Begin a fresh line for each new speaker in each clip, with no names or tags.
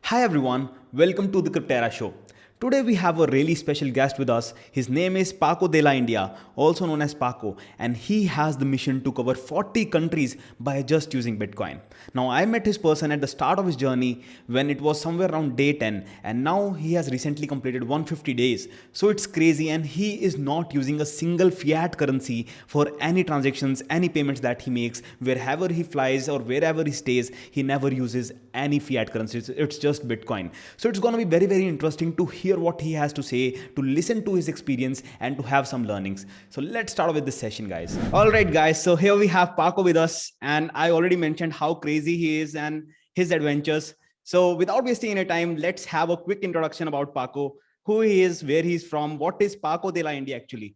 Hi everyone, welcome to the Cryptera show. Today we have a really special guest with us. His name is Paco de la India, also known as Paco, and he has the mission to cover 40 countries by just using Bitcoin. Now I met his person at the start of his journey when it was somewhere around day 10, and now he has recently completed 150 days. So it's crazy, and he is not using a single fiat currency for any transactions, any payments that he makes. Wherever he flies or wherever he stays, he never uses any fiat currency. It's just Bitcoin. So it's going to be very, very interesting to hear what he has to say, to listen to his experience, and to have some learnings. So let's start with this session, guys. All right, guys. So here we have Paco with us, and I already mentioned how crazy he is and his adventures. So without wasting any time, let's have a quick introduction about Paco, who he is, where he's from, what is Paco de la India actually.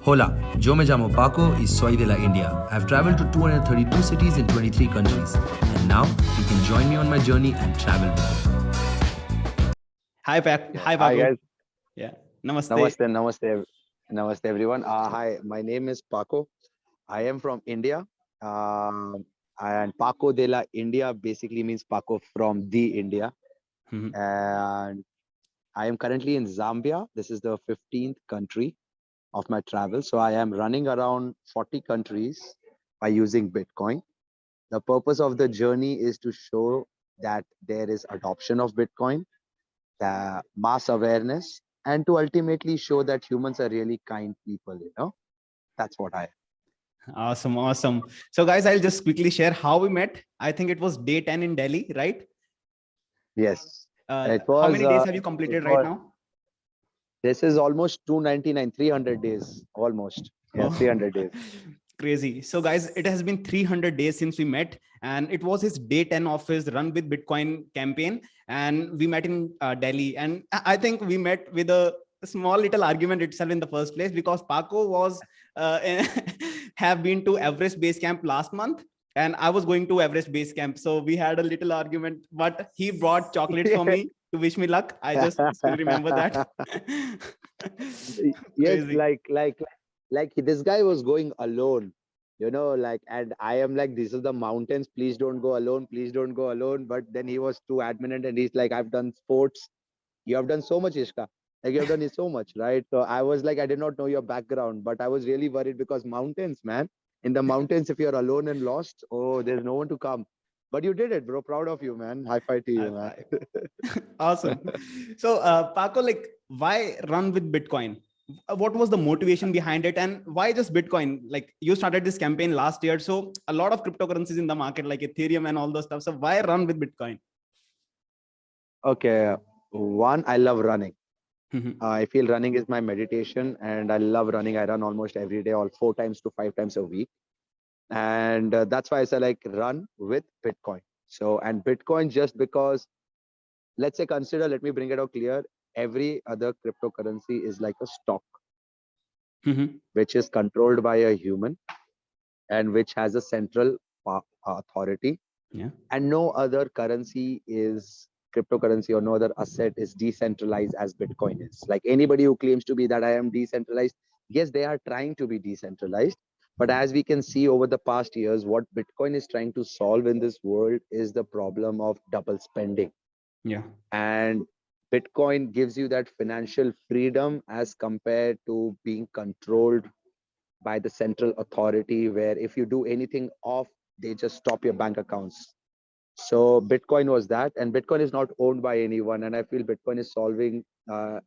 Hola, yo me llamo Paco y soy de la India. I've traveled to 232 cities in 23 countries. And now you can join me on my journey and travel with me.
Hi, Paco. Hi,
Hi
Paco.
guys.
Yeah. Namaste.
Namaste everyone. Hi, my name is Paco. I am from India. And Paco de la India basically means Paco from the India. And I am currently in Zambia. This is the 15th country of my travel. So I am running around 40 countries by using Bitcoin. The purpose of the journey is to show that there is adoption of Bitcoin, the mass awareness, and to ultimately show that humans are really kind people. That's what I.
Awesome, awesome. So guys, I'll just quickly share how we met. I think it was day 10 in Delhi, right?
Yes, it
How
was.
many days have you completed right now?
This is almost 299, 300 days, almost. Yeah, 300 days.
Crazy. So guys, it has been 300 days since we met, and it was his day 10 of his Run with Bitcoin campaign, and we met in Delhi. And I think we met with a small little argument itself in the first place, because Paco was have been to Everest Base Camp last month, and I was going to Everest Base Camp. So we had a little argument, but he brought chocolates for me to wish me luck. I just still remember that.
Yes,
Crazy.
like this guy was going alone, and I am like, these are the mountains, please don't go alone, please don't go alone. But then he was too adamant, and he's like, I've done sports, you have done so much, Ishka, like you have done so much, right? So I was like, I did not know your background, but I was really worried because mountains, man, in the mountains, if you're alone and lost, oh, there's no one to come. But you did it, bro. Proud of you, man. High five to you, man.
Awesome. So Paco, like, why run with Bitcoin? What was the motivation behind it, and why just Bitcoin? Like, you started this campaign last year, so a lot of cryptocurrencies in the market like Ethereum and all those stuff. So why run with Bitcoin?
Okay, one, I love running. I feel running is my meditation, and I love running. I run almost every day, all 4 times to 5 times a week, and that's why I say like run with Bitcoin. So, and Bitcoin, just because, let's say, consider, let me bring it out clear. Every other cryptocurrency is like a stock, which is controlled by a human and which has a central authority.
Yeah.
And no other currency is cryptocurrency, or no other asset is decentralized as Bitcoin is. Like anybody who claims to be that I am decentralized, yes, they are trying to be decentralized. But as we can see over the past years, what Bitcoin is trying to solve in this world is the problem of double spending.
Yeah.
And Bitcoin gives you that financial freedom as compared to being controlled by the central authority, where if you do anything off, they just stop your bank accounts. So Bitcoin was that, and Bitcoin is not owned by anyone. And I feel Bitcoin is solving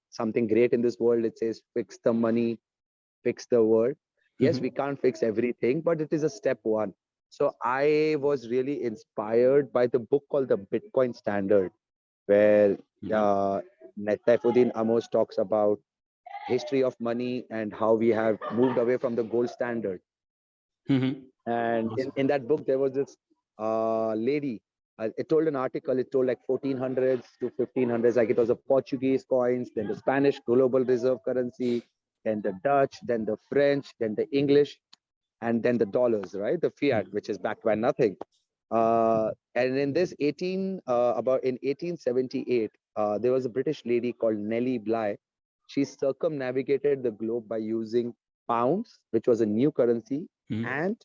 something great in this world. It says, fix the money, fix the world. Yes, we can't fix everything, but it is a step one. So I was really inspired by the book called The Bitcoin Standard, where Saifuddin Amos talks about history of money and how we have moved away from the gold standard. And in that book, there was this lady. It told an article. It told like 1400s to 1500s. Like it was a Portuguese coins, then the Spanish global reserve currency, then the Dutch, then the French, then the English, and then the dollars, right? The fiat, which is backed by nothing. And in this about in 1878, there was a British lady called Nellie Bly. She circumnavigated the globe by using pounds, which was a new currency,
Hmm.
and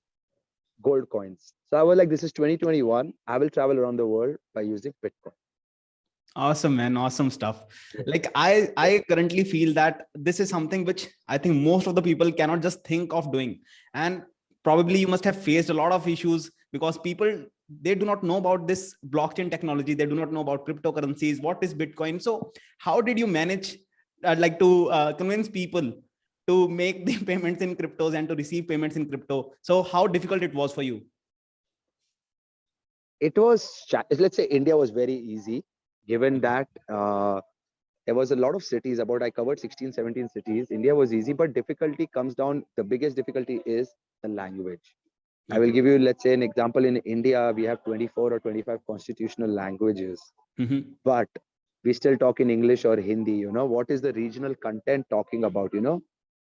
gold coins. So I was like, this is 2021. I will travel around the world by using Bitcoin.
Awesome, man. Awesome stuff.
Yes.
Like I,
Yes.
I currently feel that this is something which I think most of the people cannot just think of doing. And probably you must have faced a lot of issues because people, they do not know about this blockchain technology. They do not know about cryptocurrencies. What is Bitcoin? So how did you manage like to convince people to make the payments in cryptos and to receive payments in crypto? So how difficult it was for you?
It was, let's say India was very easy, given
Okay.
that there was a lot of cities about, I covered 16, 17 cities. India was easy, but difficulty comes down. The biggest difficulty is the language. I will
Okay.
give you, let's say, an example. In India, we have 24 or 25 constitutional languages,
Hmm.
but we still talk in English or Hindi. What is the regional content talking about?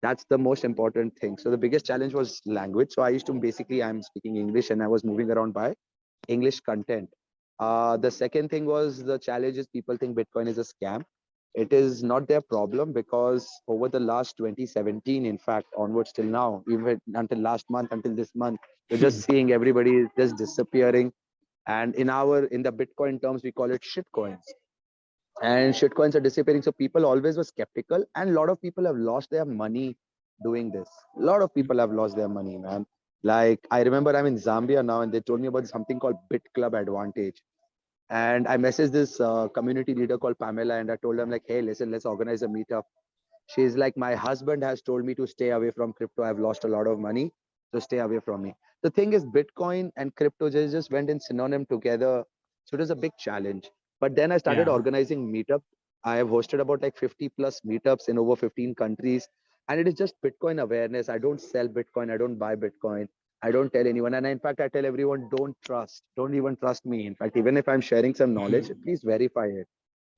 That's the most important thing. So the biggest challenge was language. So I used to basically, I'm speaking English and I was moving around by English content. The second thing was, the challenge is people think Bitcoin is a scam. It is not their problem, because over the last 2017, in fact, onwards till now, even until last month, until this month, you're just seeing everybody is just disappearing. And in the Bitcoin terms, we call it shitcoins. And shitcoins are disappearing. So people always were skeptical, and a lot of people have lost their money doing this. A lot of people have lost their money, man. Like, I remember I'm in Zambia now, and they told me about something called Bit Club Advantage. And I messaged this community leader called Pamela, and I told them, like, hey, listen, let's organize a meetup. She's like, my husband has told me to stay away from crypto. I've lost a lot of money, so stay away from me. The thing is, Bitcoin and crypto just went in synonym together. So it was a big challenge. But then I started
Yeah.
organizing meetup. I have hosted about like 50 plus meetups in over 15 countries. And it is just Bitcoin awareness. I don't sell Bitcoin. I don't buy Bitcoin. I don't tell anyone. And in fact, I tell everyone, don't trust. Don't even trust me. In fact, even if I'm sharing some knowledge,
Mhm.
please verify it.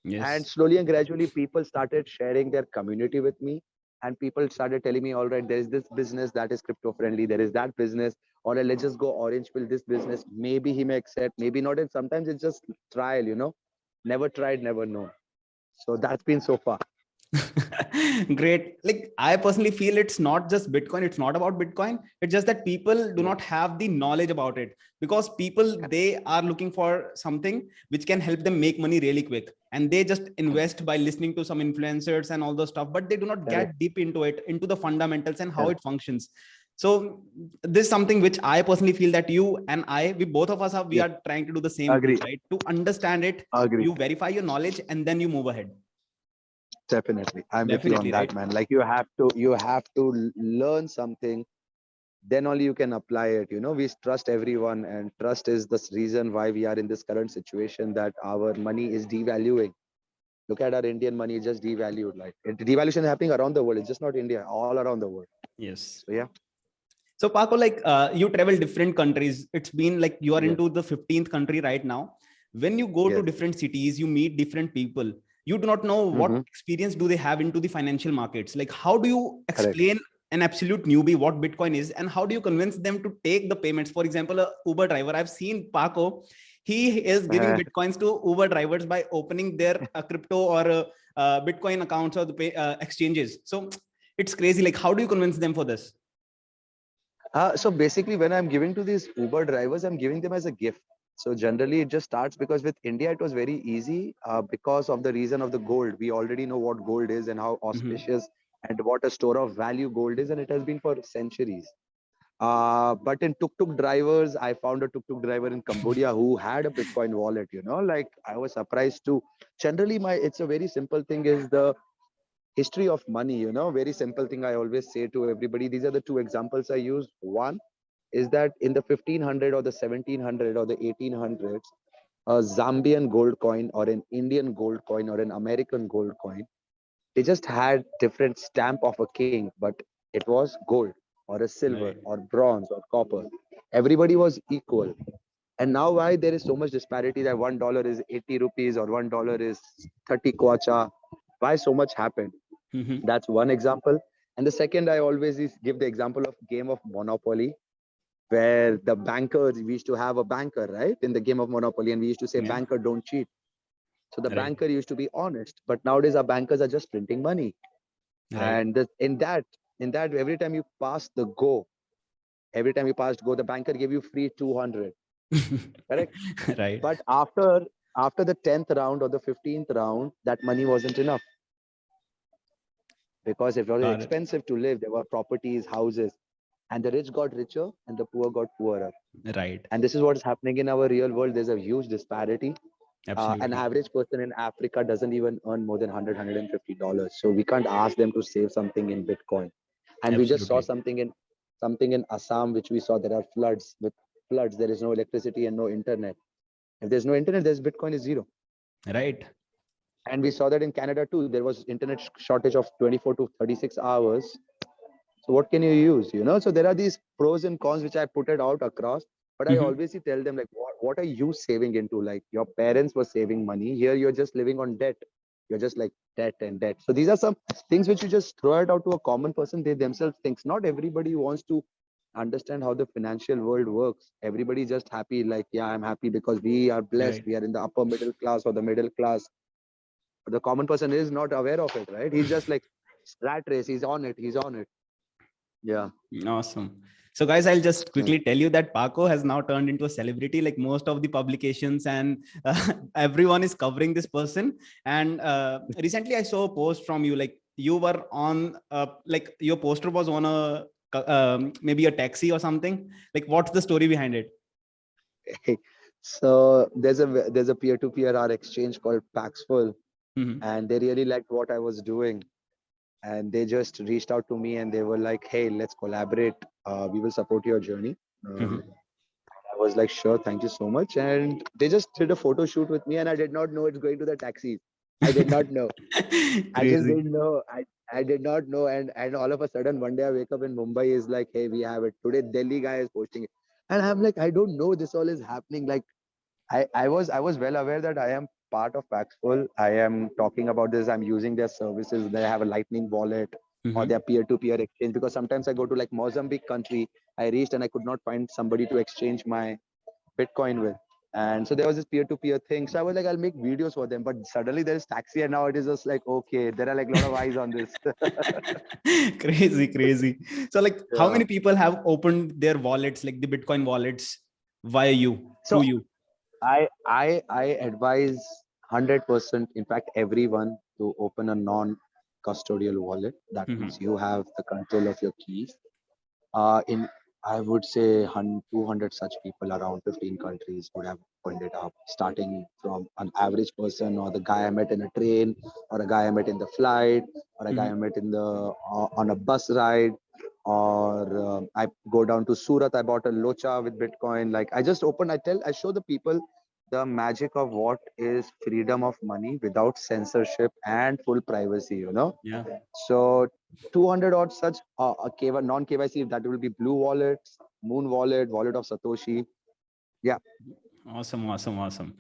And
Yes.
slowly and gradually, people started sharing their community with me. And people started telling me, all right, there is this business that is crypto friendly. There is that business. All right, let's just go orange pill this business. Maybe he may accept, maybe not. And sometimes it's just trial. Never tried, never know. So that's been so far.
Great. Like I personally feel it's not just Bitcoin. It's not about Bitcoin. It's just that people do
Yeah.
not have the knowledge about it because people, they are looking for something which can help them make money really quick. And they just invest by listening to some influencers and all those stuff, but they do not
Correct.
get deep into it, into the fundamentals and how
Correct.
it functions. So this is something which I personally feel that you and I, we both of us are, we
Yes.
are trying to do the same
Agree.
thing, right? To understand it,
Agree.
you verify your knowledge and then you move ahead.
Definitely. I'm with you on
Definitely,
that,
right?
man. Like, you have to learn something, then only you can apply it. We trust everyone, and trust is the reason why we are in this current situation, that our money is devaluing. Look at our Indian money, it's just devalued. Like, devaluation is happening around the world. It's just not India, all around the world.
Yes.
So yeah.
So Paco, like you travel different countries. It's been like you are
Yes.
into the 15th country right now. When you go to
Yes.
different cities, you meet different people. You do not know what
Mm-hmm.
experience do they have into the financial markets. Like how do you
Correct.
explain an absolute newbie what Bitcoin is and how do you convince them to take the payments? For example, a Uber driver, I've seen Paco, he is giving
Uh,
Bitcoins to Uber drivers by opening their crypto or Bitcoin accounts or the exchanges. So it's crazy. Like how do you convince them for this?
so basically, when I'm giving to these Uber drivers, I'm giving them as a gift. So generally, it just starts, because with India, it was very easy, because of the reason of the gold. We already know what gold is and how
Mhm.
auspicious and what a store of value gold is, and it has been for centuries. But in tuk-tuk drivers, I found a tuk-tuk driver in Cambodia who had a Bitcoin wallet. Like, I was surprised too. Generally, it's a very simple thing, is the history of money. Very simple thing I always say to everybody. These are the two examples I use. One is that in the 1500 or the 1700 or the 1800s, a Zambian gold coin or an Indian gold coin or an American gold coin, they just had different stamp of a king, but it was gold or a silver
Right.
or bronze or copper. Everybody was equal. And now, why there is so much disparity, that $1 is 80 rupees or $1 is 30 kwacha? Why so much happened?
Mhm.
That's one example. And the second, I always give the example of game of Monopoly, where the bankers, we used to have a banker, right, in the game of Monopoly, and we used to say,
Yeah.
banker, don't cheat. So the
Right.
banker used to be honest, but nowadays our bankers are just printing money.
Right.
And in that, In that, every time you passed the go, every time you passed go, the banker gave you free 200. Correct.
Right.
But after the 10th round or the 15th round, that money wasn't enough because it was
Got it.
expensive to live. There were properties, houses, and the rich got richer and the poor got poorer.
Right.
And this is what is happening in our real world. There's a huge disparity. An
Absolutely.
average person in Africa doesn't even earn more than $100, $150. So we can't ask them to save something in Bitcoin. And we just saw
Absolutely.
something in Assam, which we saw there are floods. With floods, there is no electricity and no internet. If there's no internet, there's Bitcoin is zero.
Right.
And we saw that in Canada too. There was internet shortage of 24 to 36 hours. So what can you use? So there are these pros and cons which I put it out across. But I
Hmm.
always tell them, like, what are you saving into? Like, your parents were saving money. Here you're just living on debt. You're just like debt and debt. So these are some things which you just throw it out to a common person. They themselves thinks. Not everybody wants to understand how the financial world works. Everybody just happy, like, yeah, I'm happy because we are blessed.
Right.
We are in the upper middle class or the middle class. But the common person is not aware of it, right? He's just like rat race. He's on it. He's on it. Yeah.
Awesome. So guys, I'll just
Mm.
quickly tell you that Paco has now turned into a celebrity. Like most of the publications and everyone is covering this person. And recently I saw a post from you, like you were on, like your poster was on a, maybe a taxi or something. Like what's the story behind it?
So there's a peer-to-peer R exchange called Paxful,
Mhm.
and they really liked what I was doing, and they just reached out to me and they were like, "Hey, let's collaborate. We will support your journey."
Mhm.
I was like, "Sure, thank you so much." And they just did a photo shoot with me, and I did not know it's going to the taxis. I did not know. I just
Crazy.
didn't know. I did not know, and all of a sudden one day I wake up in Mumbai is like, "Hey, we have it today." Delhi guy is posting it, and I'm like, I don't know this all is happening. Like, I was well aware that I am part of Paxful. I am talking about this. I'm using their services. They have a Lightning wallet or
Mhm.
their peer-to-peer exchange, because sometimes I go to like Mozambique country. I reached and I could not find somebody to exchange my Bitcoin with. And so there was this peer-to-peer thing. So I was like, I'll make videos for them. But suddenly there is taxi, and now it is just like, okay, there are like a lot of eyes on this.
Crazy, crazy. So like how
Yeah.
many people have opened their wallets, like the Bitcoin wallets via you, through
So
you?
I advise 100%, in fact, everyone to open a non-custodial wallet. That means
Mhm.
you have the control of your keys. In I would say 200 such people around 15 countries would have opened it up, starting from an average person or the guy I met in a train, or a guy I met in the flight, or a guy I
Mhm.
met in the on a bus ride, or I go down to Surat. I bought a locha with Bitcoin. Like, I just open. I show the people the magic of what is freedom of money without censorship and full privacy.
Yeah.
So 200 odd such non-KYC, that will be Blue Wallet, Moon Wallet, Wallet of Satoshi. Yeah,
Awesome, awesome, awesome.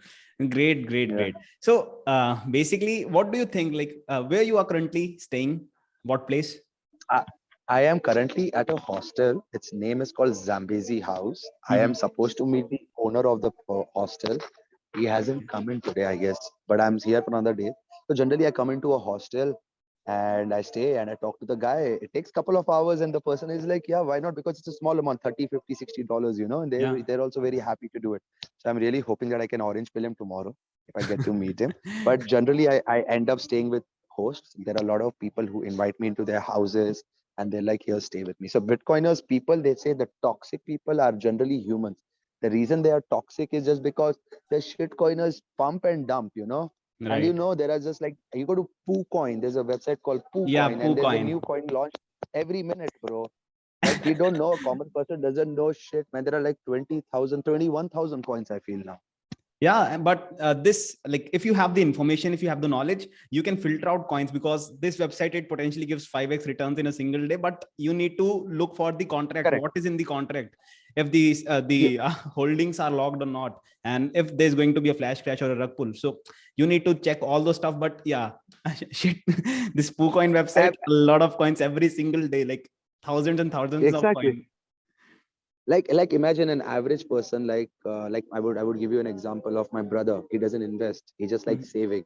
Great, great,
yeah.
great. So basically, what do you think? Like where you are currently staying? What place?
I, I am currently at a hostel. Its name is called Zambezi House. I am
Mhm.
supposed to meet the owner of the hostel. He hasn't come in today, I guess, but I'm here for another day. So generally, I come into a hostel and I stay and I talk to the guy. It takes a couple of hours, and the person is like, "Yeah, why not?" Because it's a small amount, 30, 50, $60, and
Yeah.
they're also very happy to do it. So I'm really hoping that I can orange pill him tomorrow if I get to meet him. But generally, I end up staying with hosts. There are a lot of people who invite me into their houses, and they're like, "Here, stay with me." So Bitcoiners, people, they say the toxic people are generally humans. The reason they are toxic is just because the shitcoiners pump and dump. And
Right.
there are just like, you go to PooCoin, there's a website called
Yeah.
PooCoin,
Poo
and there's a
coin.
new coin launched every minute, bro. Like, we don't know, a common person doesn't know shit, man. There are like 20,000, 21,000 coins, I feel now.
Yeah, but this, like if you have the information, if you have the knowledge, you can filter out coins, because this website, it potentially gives 5x returns in a single day, but you need to look for the contract,
Correct.
what is in the contract, if the holdings are logged or not, and if there's going to be a flash crash or a rug pull. So you need to check all those stuff. But yeah, shit, this PooCoin website,
Yeah,
a lot of coins every single day, like thousands and thousands of
exactly.
coins.
Like imagine an average person, like I would give you an example of my brother. He doesn't invest, he just likes
Mhm.
saving.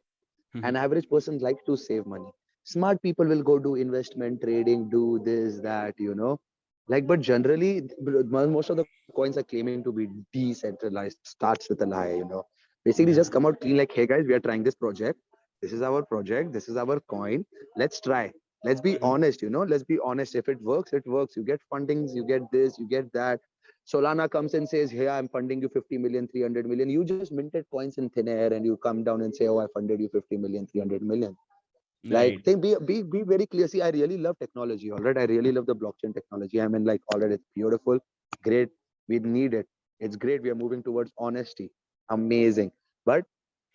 An
Mhm.
average person likes to save money. Smart people will go do investment, trading, do this, that, like, but generally, most of the coins are claiming to be decentralized, starts with a lie, basically just
Yeah.
come out clean, like, hey guys, we are trying this project. This is our project. This is our coin. Let's try. Let's be
Mhm.
honest, let's be honest. If it works, it works. You get fundings, you get this, you get that. Solana comes and says, hey, I'm funding you 50 million, 300 million. You just minted coins in thin air and you come down and say, oh, I funded you 50 million, 300 million. Like,
Right.
think, be very clear. See, I really love technology. All right, I really love the blockchain technology. I mean, like, all right, it's beautiful, great. We need it. It's great. We are moving towards honesty. Amazing. But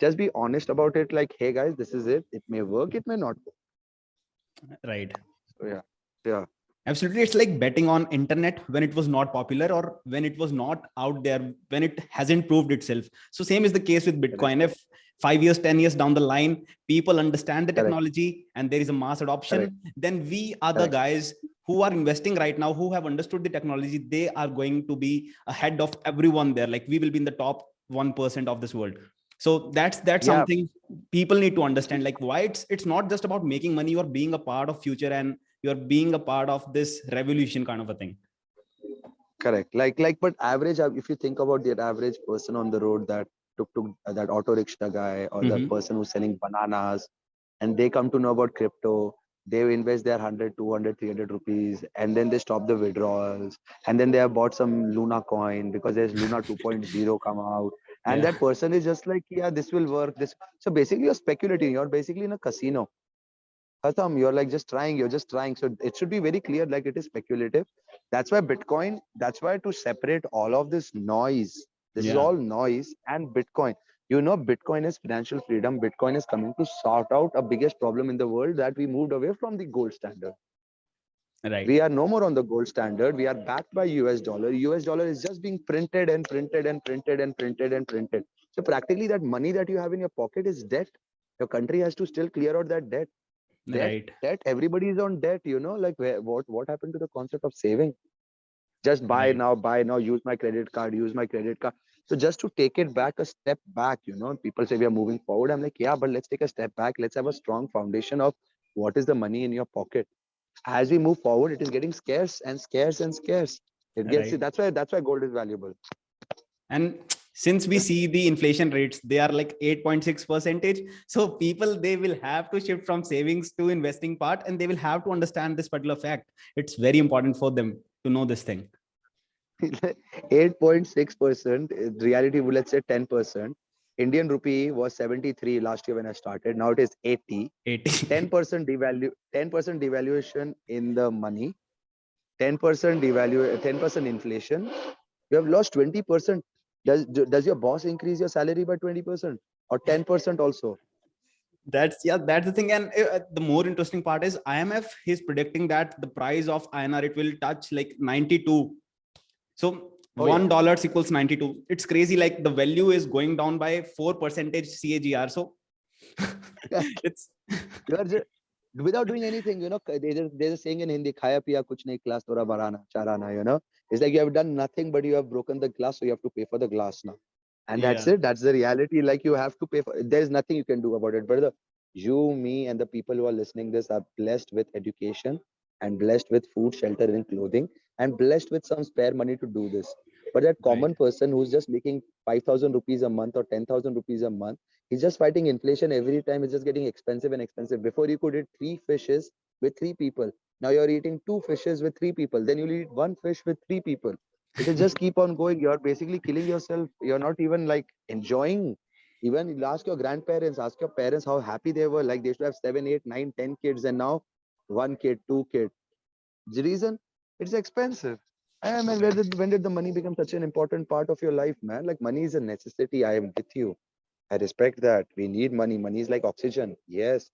just be honest about it. Like, hey guys, this is it. It may work. It may not work.
Right.
So yeah, yeah,
Absolutely. It's like betting on internet when it was not popular or when it was not out there, when it hasn't proved itself. So same is the case with
correct,
Bitcoin. If 5 years, 10 years down the line, people understand the
correct,
technology and there is a mass
correct,
adoption, then we are the
correct.
guys who are investing right now, who have understood the technology. They are going to be ahead of everyone there. Like we will be in the top 1% of this world. So that's
Yeah,
something people need to understand. Like why it's not just about making money or being a part of future, and you're being a part of this revolution kind of a thing.
correct. But average, if you think about the average person on the road that took that auto rickshaw guy or that
Mm-hmm.
person who's selling bananas, and they come to know about crypto, they invest their 100, 200, 300 rupees, and then they stop the withdrawals, and then they have bought some Luna coin because there's Luna 2.0 come out, and
Yeah.
that person is just like, yeah, this will work. This so basically you're speculating. You're basically in a casino. Khatam, you're like just trying. You're just trying. So it should be very clear, like it is speculative. That's why Bitcoin. That's why to separate all of this noise. This is
Yeah.
all noise and Bitcoin. Bitcoin is financial freedom. Bitcoin is coming to sort out a biggest problem in the world, that we moved away from the gold standard.
Right.
We are no more on the gold standard. We are backed by US dollar. US dollar is just being printed and printed and printed and printed and printed. So practically that money that you have in your pocket is debt. Your country has to still clear out that debt. debt
Right.
debt Everybody is on debt, like what happened to the concept of saving? Just
Right.
buy now, use my credit card, use my credit card. So just to take it back a step back, people say we are moving forward. I'm like, yeah, but let's take a step back. Let's have a strong foundation of what is the money in your pocket. As we move forward, it is getting scarce and scarce and scarce. It gets
Right.
that's why gold is valuable.
And since we
Yeah.
see the inflation rates, they are like 8.6 percentage. So people, they will have to shift from savings to investing part, and they will have to understand this particular fact. It's very important for them to know this thing.
8.6%. Reality, let's say 10%. Indian rupee was 73 last year when I started. Now it is 80.
80.
10% 10% devaluation in the money, 10% inflation. You have lost 20%. Does your boss increase your salary by 20% or 10% also?
That's the thing. And the more interesting part is IMF is predicting that the price of INR, it will touch like 92. So
Oh yeah.
$1 equals 92. It's crazy. Like the value is going down by 4% CAGR. So it's
You are just without doing anything, there's a saying in Hindi, khaya piya kuch nahi, glass tora barana, charana, It's like you have done nothing, but you have broken the glass, so you have to pay for the glass now. And that's
yeah.
it. That's the reality. Like you have to pay for there's nothing you can do about it. But you, me, and the people who are listening this are blessed with education and blessed with food, shelter, and clothing, and blessed with some spare money to do this. But that
Right.
common person who's just making 5,000 rupees a month or 10,000 rupees a month, he's just fighting inflation every time. It's just getting expensive and expensive. Before you could eat three fishes with three people. Now you're eating two fishes with three people. Then you'll eat one fish with three people. It'll just keep on going. You're basically killing yourself. You're not even like enjoying. Even you ask your grandparents, ask your parents how happy they were. Like they should have 7, 8, 9, 10 kids, and now one kid, two kids. The reason, it's expensive. I mean, when did the money become such an important part of your life, man? Like money is a necessity. I am with you. I respect that. We need money. Money is like oxygen. Yes.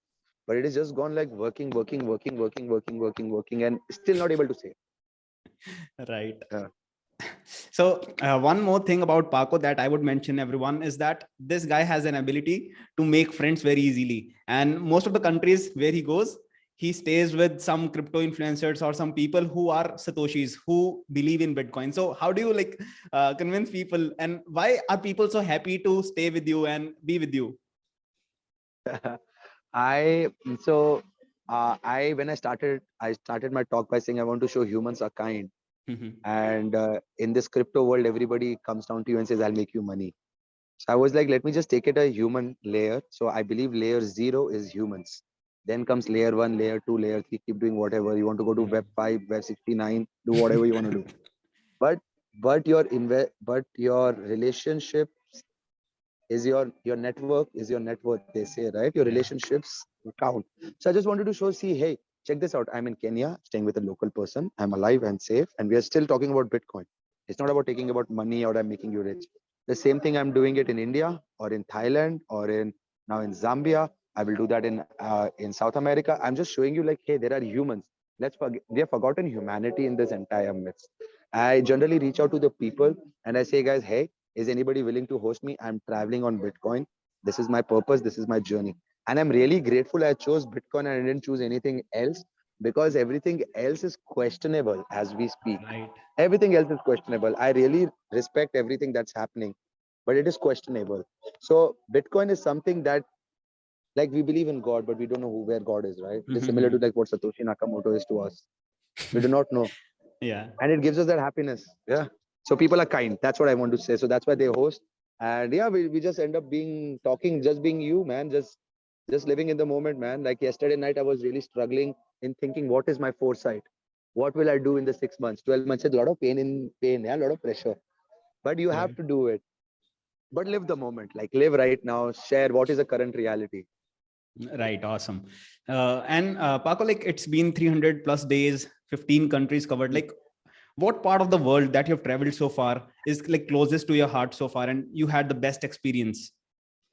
But it is just gone like working, working, working, working, working, working, working, and still not able to save.
Right.
Yeah.
So one more thing about Paco that I would mention everyone is that this guy has an ability to make friends very easily. And most of the countries where he goes, he stays with some crypto influencers or some people who are Satoshis who believe in Bitcoin. So how do you like convince people, and why are people so happy to stay with you and be with you?
I so When I started my talk by saying I want to show humans are kind.
Mhm.
And in this crypto world, everybody comes down to you and says, I'll make you money. So I was like, let me just take it a human layer. So I believe layer 0 is humans. Then comes layer 1, layer 2, layer 3, keep doing whatever. You want to go to
Right.
web 5, web 69, do whatever you want to do. But but your relationship is your network is your net worth, they say, right? Your
Yeah.
relationships count. So I just wanted to show, see, hey, check this out. I'm in Kenya, staying with a local person. I'm alive and safe, and we are still talking about Bitcoin. It's not about taking about money or I'm making you rich. The same thing I'm doing it in India or in Thailand or in now in Zambia. I will do that in South America. I'm just showing you like, hey, there are humans. Let's forget, we have forgotten humanity in this entire midst. I generally reach out to the people and I say, guys, hey, is anybody willing to host me? I'm traveling on Bitcoin. This is my purpose. This is my journey. And I'm really grateful I chose Bitcoin and I didn't choose anything else, because everything else is questionable as we speak.
Right.
Everything else is questionable. I really respect everything that's happening, but it is questionable. So Bitcoin is something that, like, we believe in God, but we don't know where God is, right? It is similar to
Mhm.
like what Satoshi Nakamoto is to us. We do not know,
Yeah.
and it gives us that happiness. Yeah. So people are kind. That's what I want to say. So that's why they host. And yeah, we just end up being talking, just being you, man. Just living in the moment, man. Like yesterday night, I was really struggling in thinking, what is my foresight? What will I do in the 6 months, 12 months? It's a lot of pain, yeah, a lot of pressure. But you have
Right.
to do it. But live the moment, like live right now, share what is the current reality.
Right. Awesome. And Paco, like it's been 300 plus days, 15 countries covered. Like, what part of the world that you've traveled so far is like closest to your heart so far, and you had the best experience?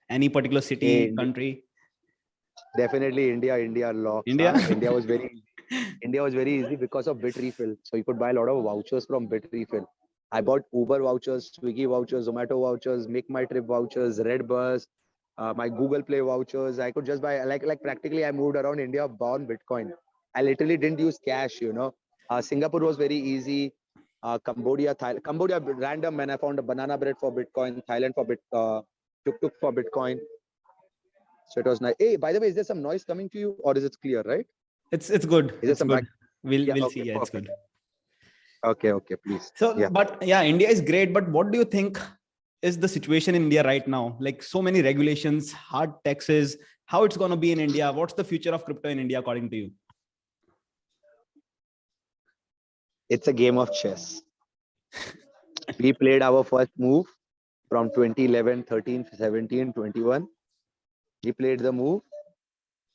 Any particular city,
And
country?
definitely India locks.
India?
Huh? India was very easy because of Bit Refill. So you could buy a lot of vouchers from Bit Refill. I bought Uber vouchers, Swiggy vouchers, Zomato vouchers, Make My Trip vouchers, Red Bus, my Google Play vouchers. I could just buy like practically I moved around India born Bitcoin. I literally didn't use cash, you know. Singapore was very easy. Cambodia random, man. I found a banana bread for Bitcoin. Thailand for Tuk Tuk for Bitcoin. So it was nice. Hey, by the way, is there some noise coming to you, or is it clear? Right?
It's good.
Is there
It's
some back?
good. We'll
Yeah.
we'll see.
Okay.
Yeah, it's
Perfect.
good.
Okay. Okay. Please.
So,
Yeah.
but yeah, India is great. But what do you think is the situation in India right now? Like so many regulations, hard taxes. How it's going to be in India? What's the future of crypto in India according to you?
It's a game of chess. We played our first move from 2011, 13, 17, 21. We played the move.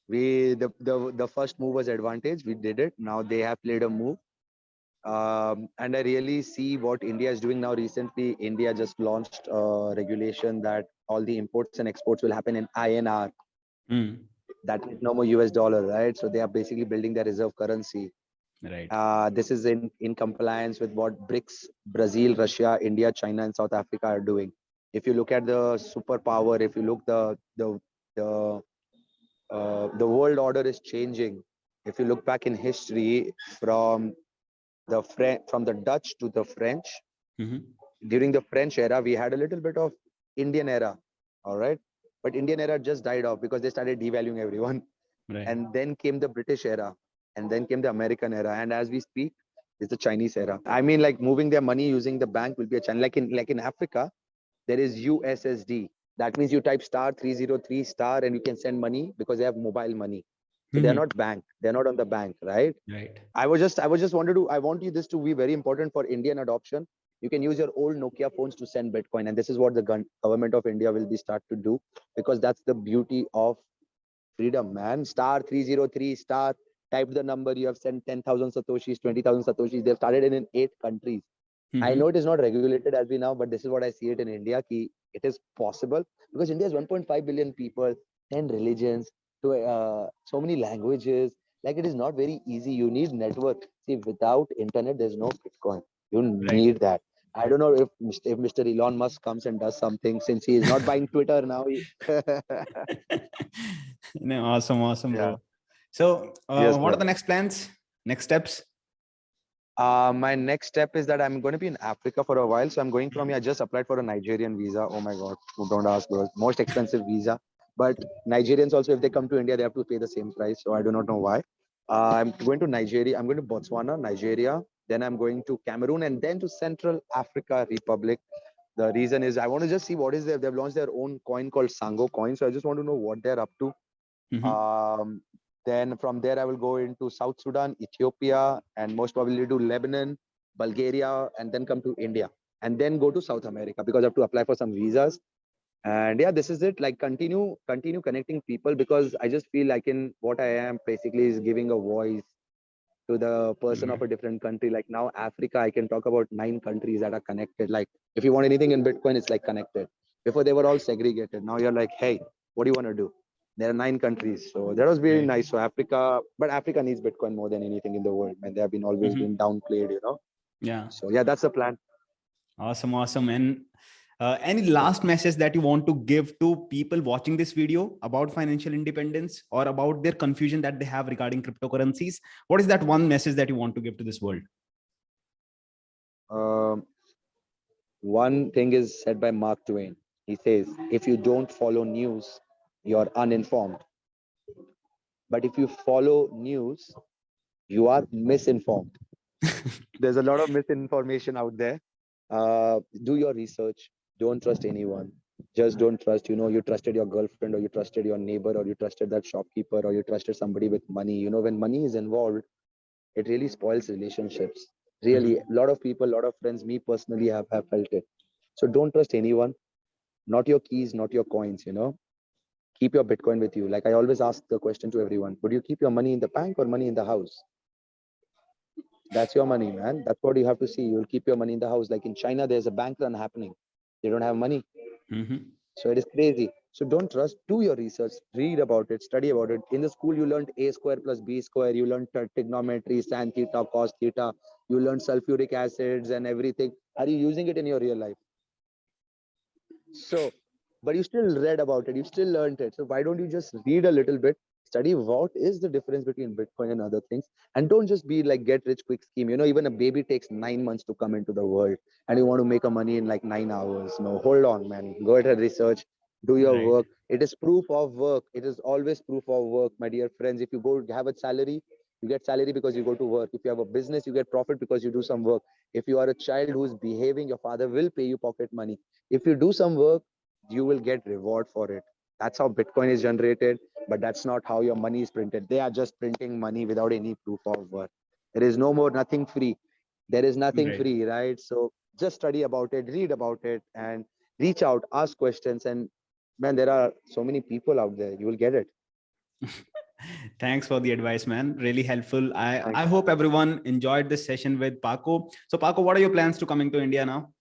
The first move was advantage. We did it. Now they have played a move. And I really see what India is doing now. Recently, India just launched a regulation that all the imports and exports will happen in INR.
Hmm.
That is no more US dollar, right? So they are basically building their reserve currency.
Right.
This is in compliance with what BRICS, Brazil, Russia, India, China, and South Africa are doing. If you look at the superpower, if you look the the world order is changing. If you look back in history, from from the Dutch to the French,
Mhm.
during the French era, we had a little bit of Indian era, all right, but Indian era just died off because they started devaluing everyone.
Right.
And then came the British era, and then came the American era, and as we speak, is the Chinese era. I mean, like moving their money using the bank will be a challenge. Like in Africa, there is USSD. That means you type star 303 star and you can send money because they have mobile money. So they're
Mhm.
not bank. They're not on the bank, right?
Right.
I want you this to be very important for Indian adoption. You can use your old Nokia phones to send Bitcoin, and this is what the government of India will be start to do, because that's the beauty of freedom, man. Star 303 star. Type the number. You have sent 10,000 satoshis, 20,000 satoshis. They've started in 8 countries. I
Mhm.
know it is not regulated as we now, but this is what I see it in India. Ki it is possible because India has 1.5 billion people, 10 religions, so many languages. Like it is not very easy. You need network. See, without internet, there's no Bitcoin. You
Right.
need that. I don't know if Mr. Elon Musk comes and does something, since he is not buying Twitter now.
No, awesome, awesome,
Yeah.
bro. So,
Yes,
what are
bro.
the next plans? Next steps?
My next step is that I'm going to be in Africa for a while. So I'm going from here. I just applied for a Nigerian visa. Oh my God. Don't ask, bro. Most expensive visa. But Nigerians also, if they come to India, they have to pay the same price. So I do not know why. I'm going to Nigeria. I'm going to Botswana, Nigeria. Then I'm going to Cameroon and then to Central Africa Republic. The reason is I want to just see what is there. They've launched their own coin called Sango coin. So I just want to know what they're up to. Then from there, I will go into South Sudan, Ethiopia, and most probably to Lebanon, Bulgaria, and then come to India. And then go to South America because I have to apply for some visas. And yeah, this is it. Like continue connecting people, because I just feel like in what I am basically is giving a voice to the person of a different country. Like now Africa, I can talk about 9 countries that are connected. Like if you want anything in Bitcoin, it's like connected. Before they were all segregated. Now you're like, hey, what do you want to do? There are 9 countries. So that was really nice. So Africa, but Africa needs Bitcoin more than anything in the world, and they have been always been downplayed, you know.
Yeah.
So yeah, that's the plan.
Awesome. And any last message that you want to give to people watching this video about financial independence or about their confusion that they have regarding cryptocurrencies? What is that one message that you want to give to this world?
One thing is said by Mark Twain. He says, if you don't follow news, you're uninformed. But if you follow news, you are misinformed. There's a lot of misinformation out there. Do your research. Don't trust anyone. Just don't trust, you trusted your girlfriend, or you trusted your neighbor, or you trusted that shopkeeper, or you trusted somebody with money. When money is involved, it really spoils relationships. Really, a lot of people, a lot of friends, me personally have felt it. So don't trust anyone, not your keys, not your coins, Keep your Bitcoin with you. Like I always ask the question to everyone, would you keep your money in the bank or money in the house? That's your money, man. That's what you have to see. You'll keep your money in the house. Like in China, there's a bank run happening. They don't have money. So it is crazy. So don't trust, do your research, read about it, study about it. In the school, you learned a square plus b square. You learned trigonometry, tan theta, cos theta. You learned sulfuric acids and everything. Are you using it in your real life? So, but you still read about it. You still learned it. So why don't you just read a little bit, study what is the difference between Bitcoin and other things, and don't just be like get rich quick scheme. Even a baby takes 9 months to come into the world, and you want to make a money in like 9 hours. No, hold on, man. Go ahead, research, do your work. It is proof of work. It is always proof of work, my dear friends. If you go have a salary, you get salary because you go to work. If you have a business, you get profit because you do some work. If you are a child who is behaving, your father will pay you pocket money. If you do some work, you will get reward for it. That's how Bitcoin is generated, but that's not how your money is printed. They are just printing money without any proof of work. There is nothing free. There is nothing free, right? So just study about it, read about it, and reach out, ask questions. And man, there are so many people out there. You will get it.
Thanks for the advice, man. Really helpful. I hope everyone enjoyed this session with Paco. So Paco, what are your plans to coming to India now?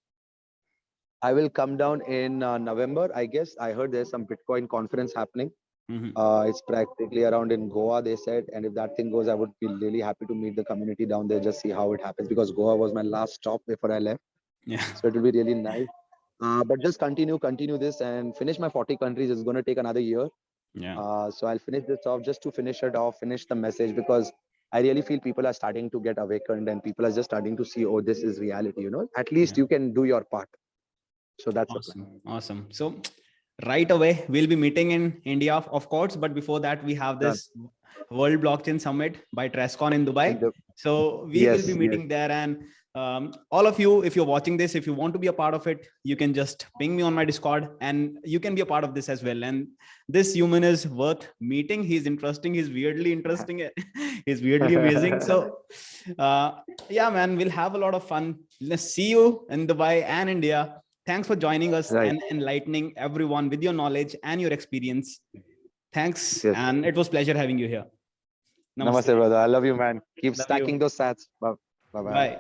I will come down in November, I guess. I heard there's some Bitcoin conference happening. It's practically around in Goa, they said. And if that thing goes, I would be really happy to meet the community down there, just see how it happens, because Goa was my last stop before I left.
Yeah.
So it will be really nice. But just continue this and finish my 40 countries. It's going to take another year.
Yeah.
So I'll finish this off just to finish it off, finish the message, because I really feel people are starting to get awakened and people are just starting to see, oh, this is reality, At least you can do your part. So that's
awesome. So right away, we'll be meeting in India, of course. But before that, we have this World Blockchain Summit by Trescon in Dubai. So we will be meeting there. And all of you, if you're watching this, if you want to be a part of it, you can just ping me on my Discord and you can be a part of this as well. And this human is worth meeting. He's interesting. He's weirdly interesting. He's weirdly amazing. So yeah, man, we'll have a lot of fun. Let's see you in Dubai and India. Thanks for joining us and enlightening everyone with your knowledge and your experience. Thanks. And it was a pleasure having you here.
Namaste, brother. I love you, man. Keep stacking those sats. Bye. Bye.
Bye.